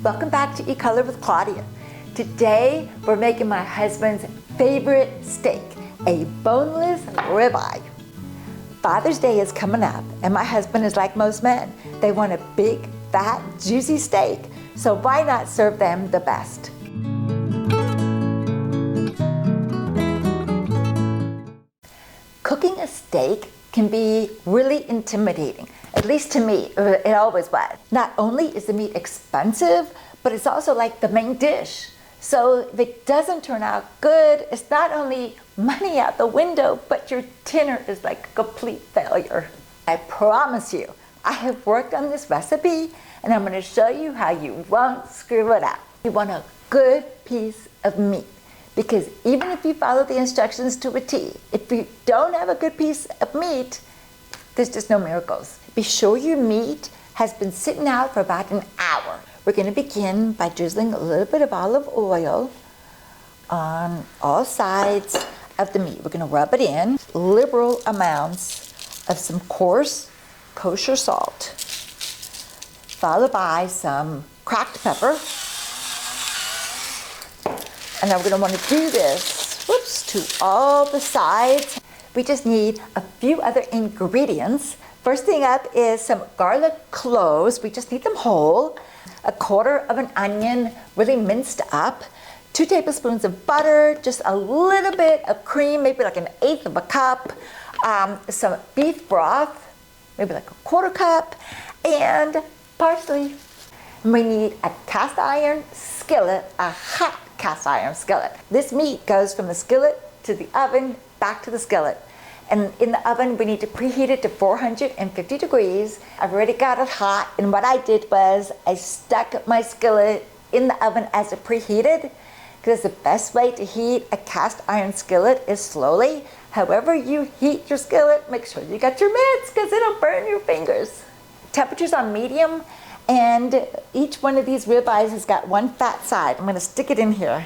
Welcome back to Eat Color with Claudia. Today we're making my husband's favorite steak, a boneless ribeye. Father's Day is coming up and my husband is like most men. They want a big, fat, juicy steak, so why not serve them the best? Cooking a steak can be really intimidating. At least to me, it always was. Not only is the meat expensive, but it's also like the main dish. So if it doesn't turn out good, it's not only money out the window, but your dinner is like a complete failure. I promise you, I have worked on this recipe and I'm gonna show you how you won't screw it up. You want a good piece of meat, because even if you follow the instructions to a T, if you don't have a good piece of meat, there's just no miracles. Be sure your meat has been sitting out for about an hour. We're going to begin by drizzling a little bit of olive oil on all sides of the meat. We're going to rub it in, liberal amounts of some coarse kosher salt, followed by some cracked pepper. And now we're going to want to do this, to all the sides. We just need a few other ingredients. First thing up is some garlic cloves. We just need them whole. A quarter of an onion, really minced up. 2 tablespoons of butter, just a little bit of cream, maybe like 1/8 of a cup. Some beef broth, maybe like 1/4 cup. And parsley. We need a cast iron skillet, a hot cast iron skillet. This meat goes from the skillet to the oven, back to the skillet. And in the oven, we need to preheat it to 450 degrees. I've already got it hot. And what I did was I stuck my skillet in the oven as it preheated, because the best way to heat a cast iron skillet is slowly. However you heat your skillet, make sure you got your mitts, because it'll burn your fingers. Temperature's on medium, and each one of these ribeyes has got one fat side. I'm gonna stick it in here.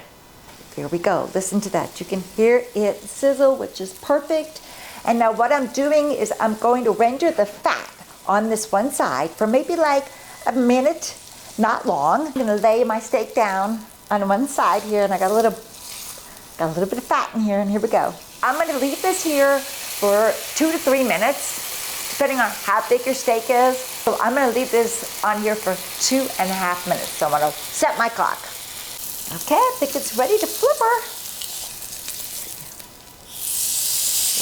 Here we go, listen to that. You can hear it sizzle, which is perfect. And now what I'm doing is I'm going to render the fat on this one side for maybe like a minute, not long. I'm gonna lay my steak down on one side here, and I got a little bit of fat in here, and here we go. I'm gonna leave this here for 2 to 3 minutes, depending on how big your steak is. So I'm gonna leave this on here for 2.5 minutes. So I'm gonna set my clock. Okay, I think it's ready to flipper.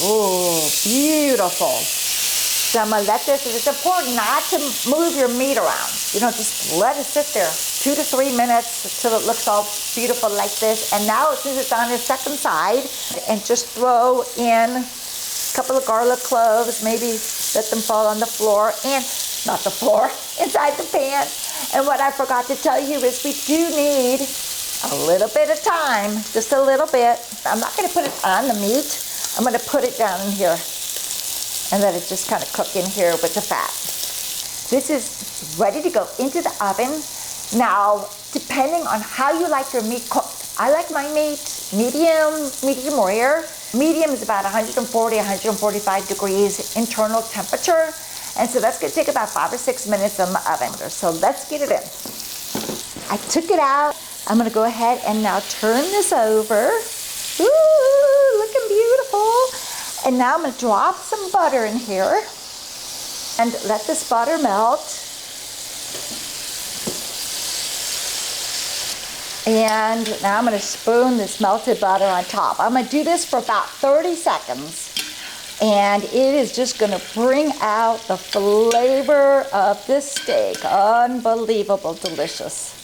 Oh, beautiful. So I'm gonna let this, it's important not to move your meat around. You know, just let it sit there 2 to 3 minutes until it looks all beautiful like this. And now since it's on its second side, and just throw in a couple of garlic cloves, maybe let them fall on the floor, and not the floor, inside the pan. And what I forgot to tell you is we do need a little bit of time, just a little bit. I'm not gonna put it on the meat. I'm gonna put it down in here and let it just kind of cook in here with the fat. This is ready to go into the oven. Now, depending on how you like your meat cooked, I like my meat medium rare. Medium is about 140, 145 degrees internal temperature. And so that's gonna take about 5 or 6 minutes in the oven. So let's get it in. I took it out. I'm gonna go ahead and now turn this over. Ooh, looking beautiful. And now I'm gonna drop some butter in here and let this butter melt. And now I'm gonna spoon this melted butter on top. I'm gonna do this for about 30 seconds. And it is just gonna bring out the flavor of this steak. Unbelievable, delicious.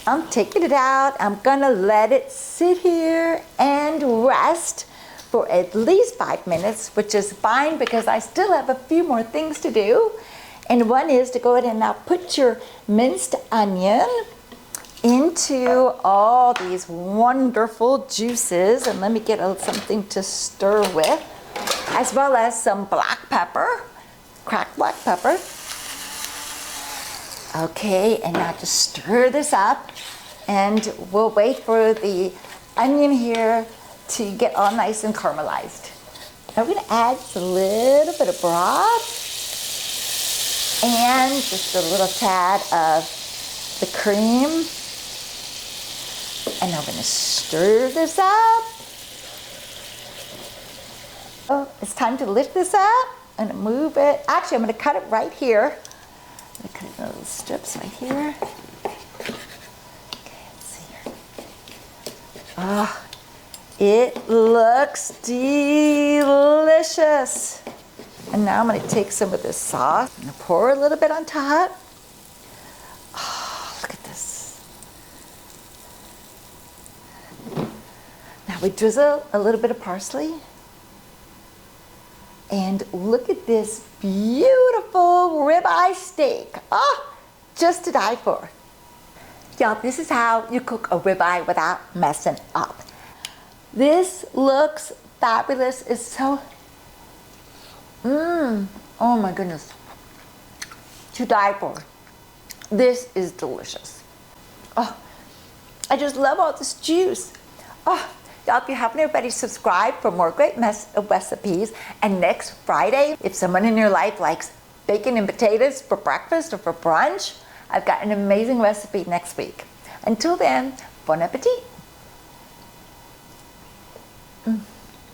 I'm taking it out. I'm gonna let it sit here and rest for at least 5 minutes, which is fine because I still have a few more things to do. And one is to go ahead and now put your minced onion into all these wonderful juices. And let me get something to stir with, as well as some black pepper, cracked black pepper. Okay, and now just stir this up, and we'll wait for the onion here to get all nice and caramelized. Now we're gonna add a little bit of broth and just a little tad of the cream. And I'm gonna stir this up. Oh, it's time to lift this up and move it. Actually, I'm gonna cut it right here. I'm gonna cut it in little strips right here. Okay, let's see here. Ah, it looks delicious. And now I'm gonna take some of this sauce and pour a little bit on top. Oh, look at this. Now we drizzle a little bit of parsley. And look at this beautiful ribeye steak. Oh, just to die for. Y'all, this is how you cook a ribeye without messing up. This looks fabulous. It's so, oh my goodness. To die for. This is delicious. Oh, I just love all this juice. Oh, y'all, if you haven't already, subscribe for more great recipes. And next Friday, if someone in your life likes bacon and potatoes for breakfast or for brunch, I've got an amazing recipe next week. Until then, bon appetit.